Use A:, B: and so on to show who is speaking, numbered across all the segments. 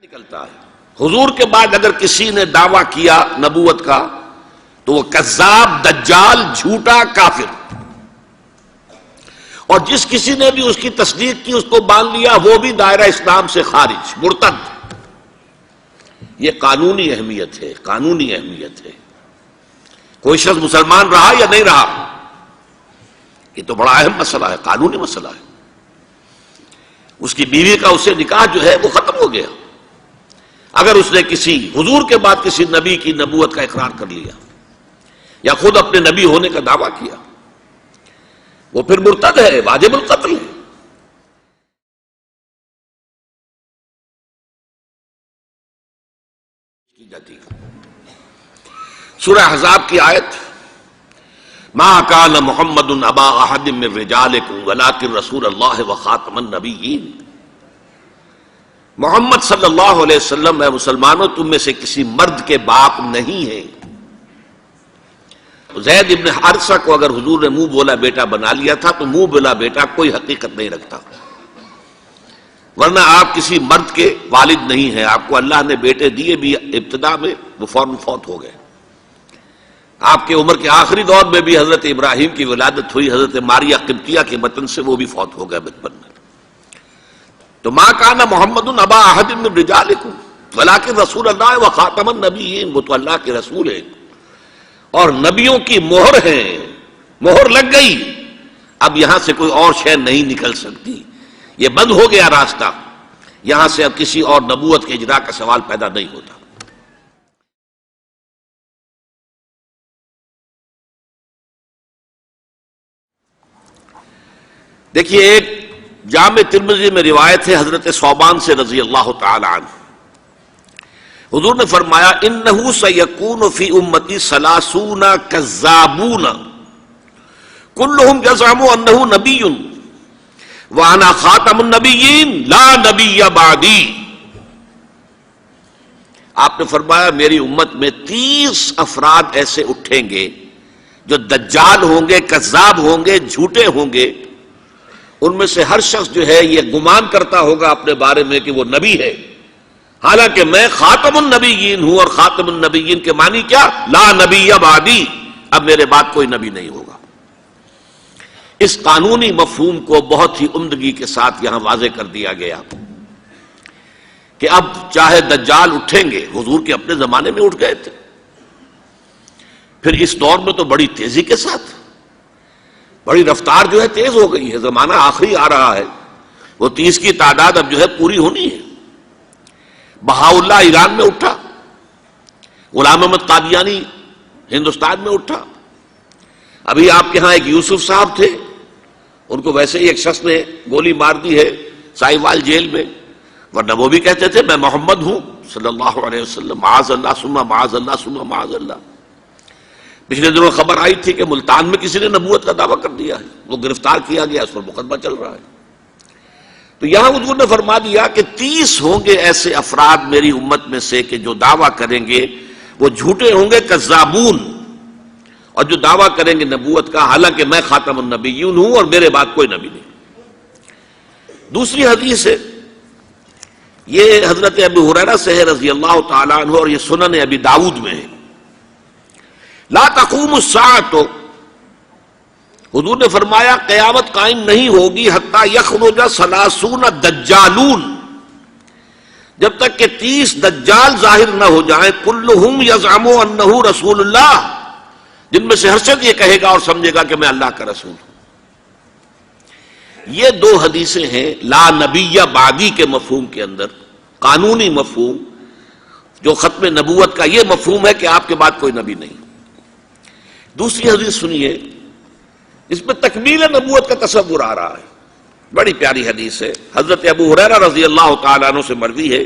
A: نکلتا ہے حضور کے بعد اگر کسی نے دعویٰ کیا نبوت کا تو وہ کذاب، دجال، جھوٹا، کافر، اور جس کسی نے بھی اس کی تصدیق کی، اس کو باندھ لیا، وہ بھی دائرہ اسلام سے خارج، مرتد۔ یہ قانونی اہمیت ہے، قانونی اہمیت ہے۔ کوئی شخص مسلمان رہا یا نہیں رہا، یہ تو بڑا اہم مسئلہ ہے، قانونی مسئلہ ہے۔ اس کی بیوی کا اس سے نکاح جو ہے وہ ختم ہو گیا اگر اس نے کسی حضور کے بعد کسی نبی کی نبوت کا اقرار کر لیا یا خود اپنے نبی ہونے کا دعویٰ کیا، وہ پھر مرتد ہے، واجب القتل ہے۔ سورہ احزاب کی آیت، ما کان محمد ابا احد من رجالکم ولکن رسول اللہ وخاتم النبیین۔ محمد صلی اللہ علیہ وسلم اے مسلمانوں تم میں سے کسی مرد کے باپ نہیں ہیں۔ زید ابن حارثہ کو اگر حضور نے منہ بولا بیٹا بنا لیا تھا تو منہ بولا بیٹا کوئی حقیقت نہیں رکھتا، ورنہ آپ کسی مرد کے والد نہیں ہیں۔ آپ کو اللہ نے بیٹے دیے بھی ابتدا میں، وہ فوراً فوت ہو گئے۔ آپ کے عمر کے آخری دور میں بھی حضرت ابراہیم کی ولادت ہوئی حضرت ماریہ قبطیہ کے بطن سے، وہ بھی فوت ہو گئے بچپن میں۔ تو ما کان محمد ابا احد من رجالکم ولکن رسول اللہ وخاتم النبیین، وہ تو اللہ کے رسول ہیں اور نبیوں کی مہر ہیں، مہر لگ گئی، اب یہاں سے کوئی اور شے نہیں نکل سکتی، یہ بند ہو گیا راستہ، یہاں سے اب کسی اور نبوت کے اجرا کا سوال پیدا نہیں ہوتا۔ دیکھیے ایک جامع ترمذی میں روایت ہے حضرت ثوبان سے رضی اللہ تعالی عنہ، حضور نے فرمایا انہ سیکون فی امتی ثلاثون کذابون کلہم یزعم انہ نبی وانا خاتم النبیین لا نبی بعدی۔ آپ نے فرمایا میری امت میں 30 افراد ایسے اٹھیں گے جو دجال ہوں گے، کذاب ہوں گے، جھوٹے ہوں گے۔ ان میں سے ہر شخص جو ہے یہ گمان کرتا ہوگا اپنے بارے میں کہ وہ نبی ہے، حالانکہ میں خاتم النبیین ہوں، اور خاتم النبیین کے معنی کیا؟ لا نبی بعدی، اب میرے بعد کوئی نبی نہیں ہوگا۔ اس قانونی مفہوم کو بہت ہی عمدگی کے ساتھ یہاں واضح کر دیا گیا کہ اب چاہے دجال اٹھیں گے، حضور کے اپنے زمانے میں اٹھ گئے تھے، پھر اس دور میں تو بڑی تیزی کے ساتھ، بڑی رفتار جو ہے تیز ہو گئی ہے، زمانہ آخری آ رہا ہے، وہ 30 کی تعداد اب جو ہے پوری ہونی ہے۔ بہاءاللہ ایران میں اٹھا، غلام احمد قادیانی ہندوستان میں اٹھا، ابھی آپ کے ہاں ایک یوسف صاحب تھے، ان کو ویسے ہی ایک شخص نے گولی مار دی ہے سائیوال جیل میں، ورنہ وہ بھی کہتے تھے میں محمد ہوں صلی اللہ علیہ وسلم، معاذ اللہ ثم معاذ اللہ ثم معاذ اللہ۔ پچھلے دنوں خبر آئی تھی کہ ملتان میں کسی نے نبوت کا دعویٰ کر دیا ہے، وہ گرفتار کیا گیا، اس پر مقدمہ چل رہا ہے۔ تو یہاں حضور نے فرما دیا کہ 30 ہوں گے ایسے افراد میری امت میں سے کہ جو دعویٰ کریں گے، وہ جھوٹے ہوں گے، کذابون، اور جو دعویٰ کریں گے نبوت کا، حالانکہ میں خاتم النبیین ہوں اور میرے بعد کوئی نبی نہیں۔ دوسری حدیث ہے، یہ حضرت ابو ہریرہ سے ہے رضی اللہ تعالیٰ عنہ، اور یہ سنن ابی داؤد میں ہے۔ لا تقوم الساعۃ، حضور نے فرمایا قیامت قائم نہیں ہوگی حتی یخرج 30 دجالون، جب تک کہ 30 دجال ظاہر نہ ہو جائیں، کلہم یزعم انہ رسول اللہ، جن میں سے ہر شخص یہ کہے گا اور سمجھے گا کہ میں اللہ کا رسول ہوں۔ یہ 2 حدیثیں ہیں لا نبی بعدی کے مفہوم کے اندر، قانونی مفہوم جو ختم نبوت کا یہ مفہوم ہے کہ آپ کے بعد کوئی نبی نہیں۔ دوسری حدیث سنیے، اس میں تکمیل نبوت کا تصور آ رہا ہے، بڑی پیاری حدیث ہے، حضرت ابو ہریرہ رضی اللہ تعالیٰ عنہ سے مروی ہے،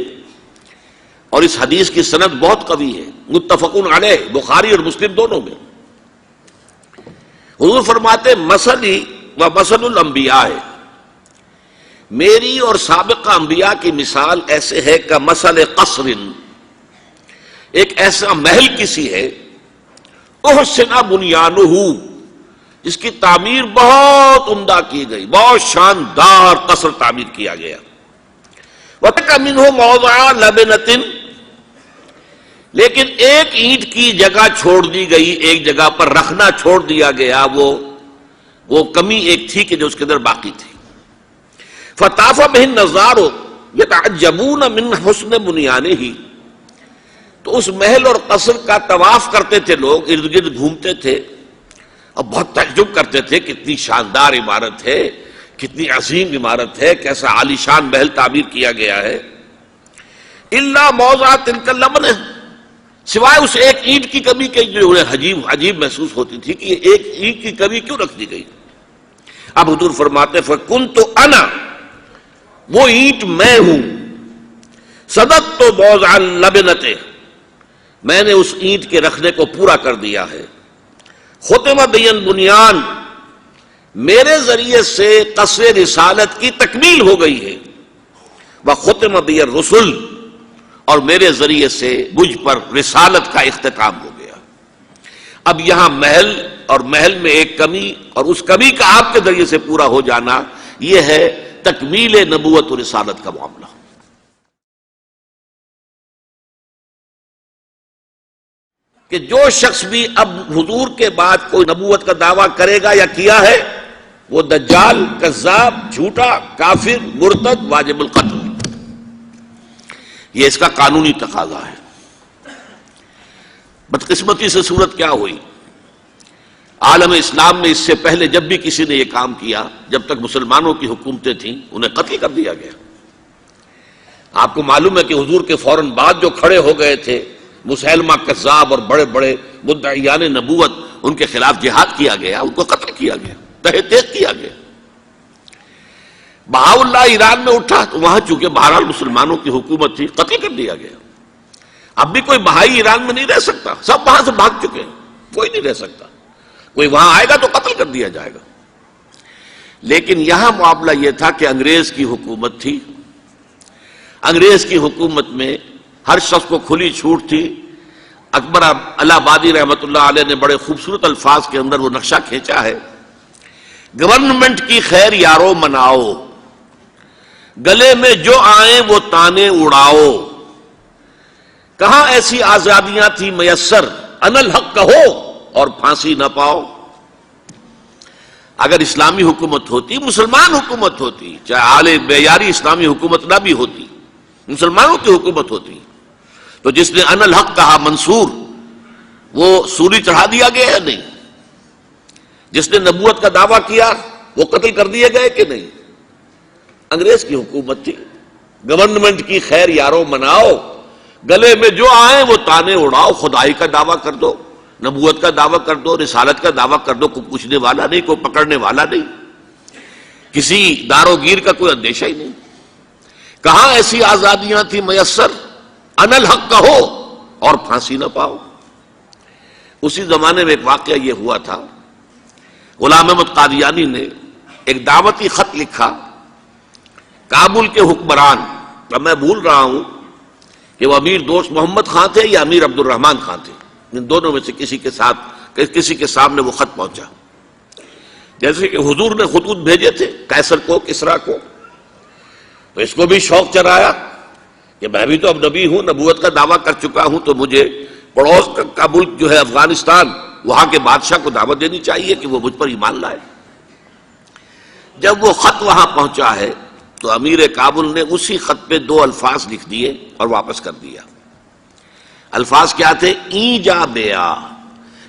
A: اور اس حدیث کی سند بہت قوی ہے، متفقون علیہ، بخاری اور مسلم دونوں میں۔ حضور فرماتے مثلی و مثل الانبیاء، میری اور سابقہ انبیاء کی مثال ایسے ہے کہ مثل قصر، ایک ایسا محل کسی ہے، احسن بنیانہ، جس کی تعمیر بہت عمدہ کی گئی، بہت شاندار قصر تعمیر کیا گیا، وَتَرَكَ مِنْهُ مَوْضِعَ لَبْنَةٍ، لیکن ایک اینٹ کی جگہ چھوڑ دی گئی، ایک جگہ پر رکھنا چھوڑ دیا گیا، وہ کمی ایک تھی کہ جو اس کے اندر باقی تھی۔ فَطَافَ بِهِ النَّظَارُ يَتَعَجَّبُونَ مِنْ حُسْنِ بُنْيَانِهِ، تو اس محل اور قصر کا طواف کرتے تھے لوگ، ارد گرد گھومتے تھے اور بہت تعجب کرتے تھے، کتنی شاندار عمارت ہے، کتنی عظیم عمارت ہے، کیسا عالیشان محل تعمیر کیا گیا ہے۔ إِلَّا مَوْضِعَ تِلْكَ اللَّبْنَةِ، سوائے اس ایک اینٹ کی کمی کے جو انہیں عجیب محسوس ہوتی تھی کہ یہ ایک اینٹ کی کمی کیوں رکھ دی گئی۔ اب حضور فرماتے فَكُنْتُ أَنَا، وہ اینٹ میں ہوں، صَدَدْتُ مَوْضِعَ اللَّبْنَةِ، میں نے اس اینٹ کے رکھنے کو پورا کر دیا ہے۔ خُتِمَ بِيَ الْبُنْيَانُ، میرے ذریعے سے قصر رسالت کی تکمیل ہو گئی ہے۔ وَخُتِمَ بِيَ الرُّسُلُ، اور میرے ذریعے سے مجھ پر رسالت کا اختتام ہو گیا۔ اب یہاں محل اور محل میں ایک کمی اور اس کمی کا آپ کے ذریعے سے پورا ہو جانا، یہ ہے تکمیل نبوت و رسالت کا معاملہ۔ کہ جو شخص بھی اب حضور کے بعد کوئی نبوت کا دعویٰ کرے گا یا کیا ہے، وہ دجال، کذاب، جھوٹا، کافر، مرتد، واجب القتل، یہ اس کا قانونی تقاضا ہے۔ بدقسمتی سے صورت کیا ہوئی، عالم اسلام میں اس سے پہلے جب بھی کسی نے یہ کام کیا، جب تک مسلمانوں کی حکومتیں تھیں، انہیں قتل کر دیا گیا۔ آپ کو معلوم ہے کہ حضور کے فوراً بعد جو کھڑے ہو گئے تھے مسیلمہ کذاب اور بڑے بڑے مدعیان نبوت، ان کے خلاف جہاد کیا گیا، ان کو قتل کیا گیا، تہہ تیغ کیا گیا۔ بہاء اللہ ایران میں اٹھا تو وہاں چونکہ بہرحال مسلمانوں کی حکومت تھی، قتل کر دیا گیا۔ اب بھی کوئی بہائی ایران میں نہیں رہ سکتا، سب وہاں سے بھاگ چکے ہیں، کوئی نہیں رہ سکتا، کوئی وہاں آئے گا تو قتل کر دیا جائے گا۔ لیکن یہاں معاملہ یہ تھا کہ انگریز کی حکومت تھی، انگریز کی حکومت میں ہر شخص کو کھلی چھوٹ تھی۔ اکبر الہ آبادی رحمۃ اللہ علیہ نے بڑے خوبصورت الفاظ کے اندر وہ نقشہ کھینچا ہے، گورنمنٹ کی خیر یارو مناؤ، گلے میں جو آئیں وہ تانے اڑاؤ، کہاں ایسی آزادیاں تھی میسر، ان الحق کہو اور پھانسی نہ پاؤ۔ اگر اسلامی حکومت ہوتی، مسلمان حکومت ہوتی، چاہے اعلی معیاری اسلامی حکومت نہ بھی ہوتی، مسلمانوں کی حکومت ہوتی، تو جس نے ان الحق کہا منصور، وہ سولی چڑھا دیا گیا یا نہیں؟ جس نے نبوت کا دعویٰ کیا وہ قتل کر دیے گئے کہ نہیں؟ انگریز کی حکومت تھی، گورنمنٹ کی خیر یارو مناؤ، گلے میں جو آئیں وہ تانے اڑاؤ، خدائی کا دعویٰ کر دو، نبوت کا دعویٰ کر دو، رسالت کا دعویٰ کر دو، کوئی پوچھنے والا نہیں، کوئی پکڑنے والا نہیں، کسی دارو گیر کا کوئی اندیشہ ہی نہیں۔ کہاں ایسی آزادیاں تھی میسر، ان الحق کہو اور پھانسی نہ پاؤ۔ اسی زمانے میں ایک واقعہ یہ ہوا تھا، غلام احمد قادیانی نے ایک دعوتی خط لکھا کابل کے حکمران، اب میں بھول رہا ہوں کہ وہ امیر دوست محمد خان تھے یا امیر عبد الرحمن خان تھے، ان دونوں میں سے کسی کے سامنے وہ خط پہنچا۔ جیسے کہ حضور نے خطوط بھیجے تھے قیصر کو، کسریٰ کو، تو اس کو بھی شوق چرایا کہ میں بھی تو اب نبی ہوں، نبوت کا دعویٰ کر چکا ہوں، تو مجھے پڑوس کا ملک جو ہے افغانستان، وہاں کے بادشاہ کو دعوت دینی چاہیے کہ وہ مجھ پر ایمان لائے۔ جب وہ خط وہاں پہنچا ہے تو امیر کابل نے اسی خط پہ 2 الفاظ لکھ دیے اور واپس کر دیا۔ الفاظ کیا تھے؟ این جا بیا،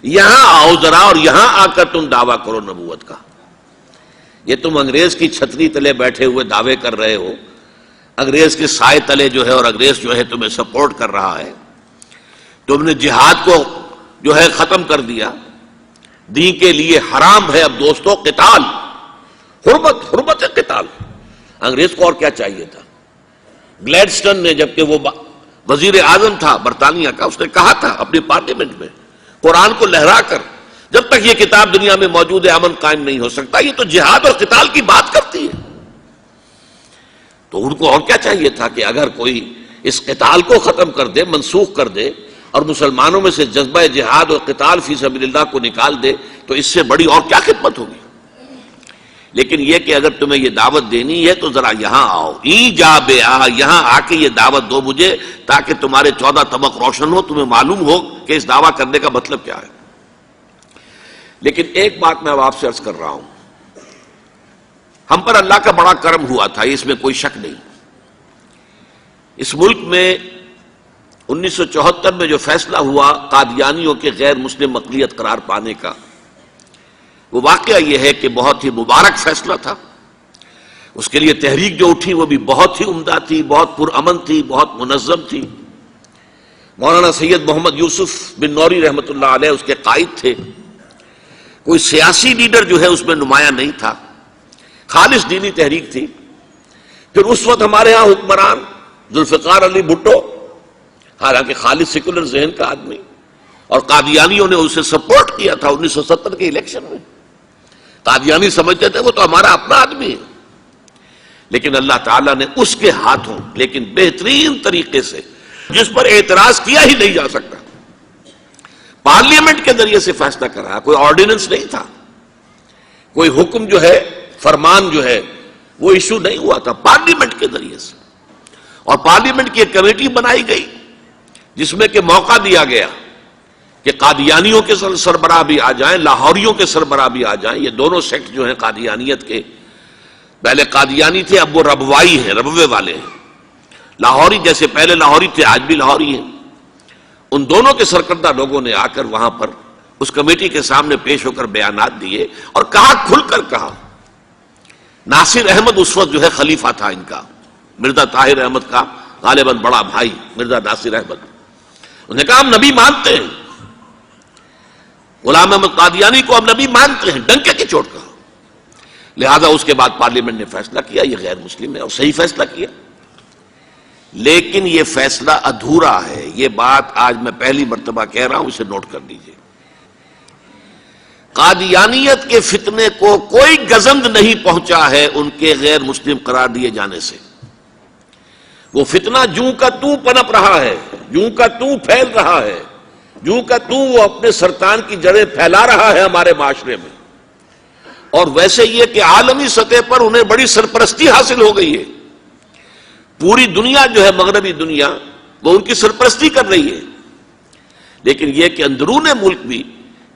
A: یہاں آؤ ذرا اور یہاں آ کر تم دعویٰ کرو نبوت کا۔ یہ تم انگریز کی چھتری تلے بیٹھے ہوئے دعوے کر رہے ہو، انگریز کے سائے تلے جو ہے، اور انگریز جو ہے تمہیں سپورٹ کر رہا ہے، تم نے جہاد کو جو ہے ختم کر دیا، دین کے لیے حرام ہے اب دوستو قتال، حرمت قتال۔ انگریز کو اور کیا چاہیے تھا؟ گلیڈسٹن نے جبکہ وہ وزیر اعظم تھا برطانیہ کا، اس نے کہا تھا اپنی پارلیمنٹ میں قرآن کو لہرا کر، جب تک یہ کتاب دنیا میں موجود ہے امن قائم نہیں ہو سکتا۔ یہ تو جہاد اور قتال کی بات کرتی ہے، تو ان کو اور کیا چاہیے تھا کہ اگر کوئی اس قتال کو ختم کر دے، منسوخ کر دے، اور مسلمانوں میں سے جذبہ جہاد اور قتال فی سبیل اللہ کو نکال دے، تو اس سے بڑی اور کیا خدمت ہوگی؟ لیکن یہ کہ اگر تمہیں یہ دعوت دینی ہے تو ذرا یہاں آؤ، جا بے آ، یہاں آ کے یہ دعوت دو مجھے، تاکہ تمہارے 14 طبق روشن ہو، تمہیں معلوم ہو کہ اس دعویٰ کرنے کا مطلب کیا ہے۔ لیکن ایک بات میں اب آپ سے عرض کر رہا ہوں، ہم پر اللہ کا بڑا کرم ہوا تھا، اس میں کوئی شک نہیں۔ اس ملک میں 1974 میں جو فیصلہ ہوا قادیانیوں کے غیر مسلم اقلیت قرار پانے کا، وہ واقعہ یہ ہے کہ بہت ہی مبارک فیصلہ تھا۔ اس کے لیے تحریک جو اٹھی وہ بھی بہت ہی عمدہ تھی، بہت پرامن تھی، بہت منظم تھی۔ مولانا سید محمد یوسف بن نوری رحمۃ اللہ علیہ اس کے قائد تھے۔ کوئی سیاسی لیڈر جو ہے اس میں نمایاں نہیں تھا، خالص دینی تحریک تھی۔ پھر اس وقت ہمارے ہاں حکمران ذوالفقار علی بھٹو، حالانکہ خالص سیکولر ذہن کا آدمی، اور قادیانیوں نے اسے سپورٹ کیا تھا 1970 کے الیکشن میں۔ قادیانی سمجھتے تھے وہ تو ہمارا اپنا آدمی ہے، لیکن اللہ تعالیٰ نے اس کے ہاتھوں لیکن بہترین طریقے سے، جس پر اعتراض کیا ہی نہیں جا سکتا، پارلیمنٹ کے ذریعے سے فیصلہ کرایا۔ کوئی آرڈیننس نہیں تھا، کوئی حکم جو ہے، فرمان جو ہے وہ ایشو نہیں ہوا تھا، پارلیمنٹ کے ذریعے سے۔ اور پارلیمنٹ کی ایک کمیٹی بنائی گئی جس میں کہ موقع دیا گیا کہ قادیانیوں کے سربراہ بھی آ جائیں، لاہوریوں کے سربراہ بھی آ جائیں۔ یہ دونوں سیکٹ جو ہیں قادیانیت کے، پہلے قادیانی تھے، اب وہ ربوائی ہیں، ربوے والے ہیں۔ لاہوری جیسے پہلے لاہوری تھے، آج بھی لاہوری ہیں۔ ان دونوں کے سرکردہ لوگوں نے آ کر وہاں پر اس کمیٹی کے سامنے پیش ہو کر بیانات دیے اور کہا، کھل کر کہا۔ ناصر احمد اس وقت جو ہے خلیفہ تھا ان کا، مرزا طاہر احمد کا غالباً بڑا بھائی مرزا ناصر احمد۔ انہوں نے کہا ہم نبی مانتے ہیں، غلام احمد قادیانی کو ہم نبی مانتے ہیں، ڈنکے کی چوٹ کہا۔ لہذا اس کے بعد پارلیمنٹ نے فیصلہ کیا یہ غیر مسلم ہے، اور صحیح فیصلہ کیا۔ لیکن یہ فیصلہ ادھورا ہے، یہ بات آج میں پہلی مرتبہ کہہ رہا ہوں، اسے نوٹ کر لیجیے۔ قادیانیت کے فتنے کو کوئی گزند نہیں پہنچا ہے ان کے غیر مسلم قرار دیے جانے سے۔ وہ فتنہ جوں کا توں پنپ رہا ہے، جوں کا توں پھیل رہا ہے، جوں کا توں وہ اپنے سرطان کی جڑیں پھیلا رہا ہے ہمارے معاشرے میں۔ اور ویسے یہ کہ عالمی سطح پر انہیں بڑی سرپرستی حاصل ہو گئی ہے، پوری دنیا جو ہے، مغربی دنیا، وہ ان کی سرپرستی کر رہی ہے۔ لیکن یہ کہ اندرون ملک بھی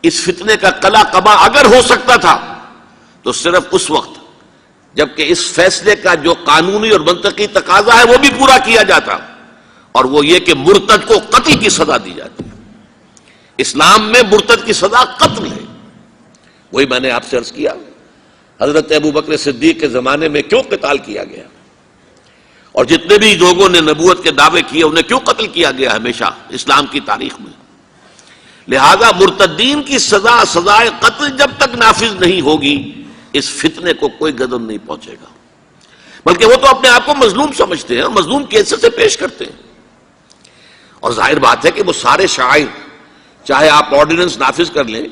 A: اس فتنے کا قلع قبا اگر ہو سکتا تھا تو صرف اس وقت جبکہ اس فیصلے کا جو قانونی اور منطقی تقاضا ہے وہ بھی پورا کیا جاتا، اور وہ یہ کہ مرتد کو قتل کی سزا دی جاتی۔ اسلام میں مرتد کی سزا قتل ہے۔ وہی میں نے آپ سے عرض کیا، حضرت ابوبکر صدیق کے زمانے میں کیوں قتال کیا گیا، اور جتنے بھی لوگوں نے نبوت کے دعوے کیے انہیں کیوں قتل کیا گیا ہمیشہ اسلام کی تاریخ میں۔ لہذا مرتدین کی سزا، سزائے قتل جب تک نافذ نہیں ہوگی، اس فتنے کو کوئی گدن نہیں پہنچے گا۔ بلکہ وہ تو اپنے آپ کو مظلوم سمجھتے ہیں اور مظلوم کیسے سے پیش کرتے ہیں۔ اور ظاہر بات ہے کہ وہ سارے شاعر، چاہے آپ آرڈیننس نافذ کر لیں،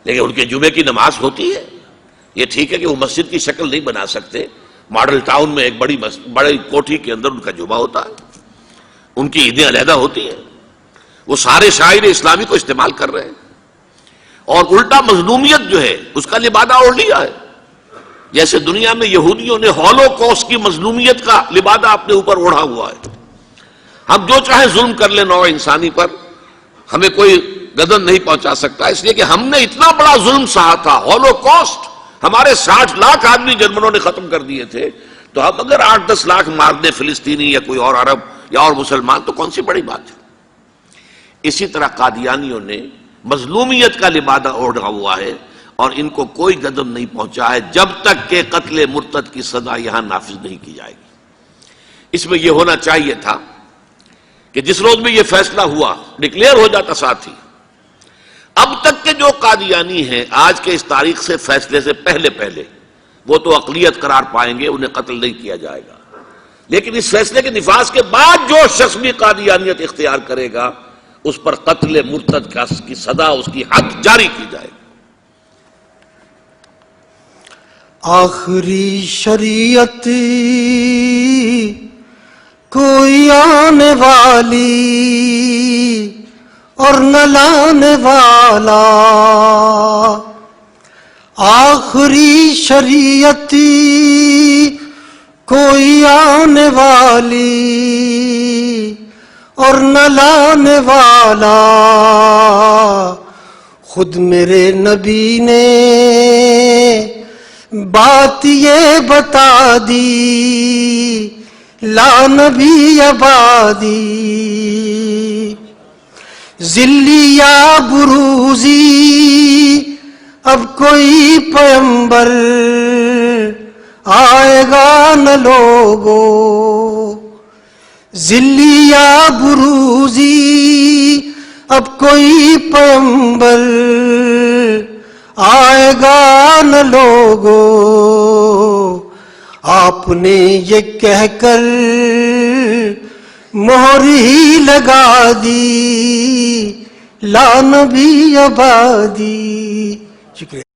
A: لیکن ان کے جمعے کی نماز ہوتی ہے۔ یہ ٹھیک ہے کہ وہ مسجد کی شکل نہیں بنا سکتے، ماڈل ٹاؤن میں ایک بڑی کوٹھی کے اندر ان کا جمعہ ہوتا ہے، ان کی عیدیں علیحدہ ہوتی ہیں۔ وہ سارے شاعر اسلامی کو استعمال کر رہے ہیں، اور الٹا مظلومیت جو ہے اس کا لبادہ اوڑھ لیا ہے۔ جیسے دنیا میں یہودیوں نے ہولوکوسٹ کی مظلومیت کا لبادہ اپنے اوپر اوڑھا ہوا ہے۔ ہم جو چاہے ظلم کر لیں نوع انسانی پر، ہمیں کوئی گدن نہیں پہنچا سکتا، اس لیے کہ ہم نے اتنا بڑا ظلم سہا تھا۔ ہولوکوسٹ ہمارے 60 لاکھ آدمی جرمنوں نے ختم کر دیے تھے، تو اب اگر 8-10 لاکھ مار دیں فلسطینی یا کوئی اور عرب یا اور مسلمان تو کون سی بڑی بات ہے۔ اسی طرح قادیانیوں نے مظلومیت کا لبادہ اوڑھا ہوا ہے، اور ان کو کوئی قدم نہیں پہنچا ہے جب تک کہ قتل مرتد کی سزا یہاں نافذ نہیں کی جائے گی۔ اس میں یہ ہونا چاہیے تھا کہ جس روز میں یہ فیصلہ ہوا ڈکلیئر ہو جاتا ساتھ ہی۔ اب تک کے جو قادیانی ہیں آج کے اس تاریخ سے، فیصلے سے پہلے وہ تو اقلیت قرار پائیں گے، انہیں قتل نہیں کیا جائے گا۔ لیکن اس فیصلے کے نفاذ کے بعد جو شخص بھی قادیانیت اختیار کرے گا اس پر قتل مرتد کی سزا، اس کی حد جاری کی جائے گی۔
B: آخری شریعت کوئی آنے والی اور نہ لانے والا، آخری شریعتی کوئی آنے والی اور نہ لانے والا، خود میرے نبی نے بات یہ بتا دی، لا نبی آبادی، ذلی یا بروزی اب کوئی پیغمبر آئے گا نہ لوگو، ذلی یا بروزی اب کوئی پیغمبر آئے گا نہ لوگو، آپ نے یہ کہہ کر مہر ہی لگا دی، لا نبی آبادی۔ شکریہ۔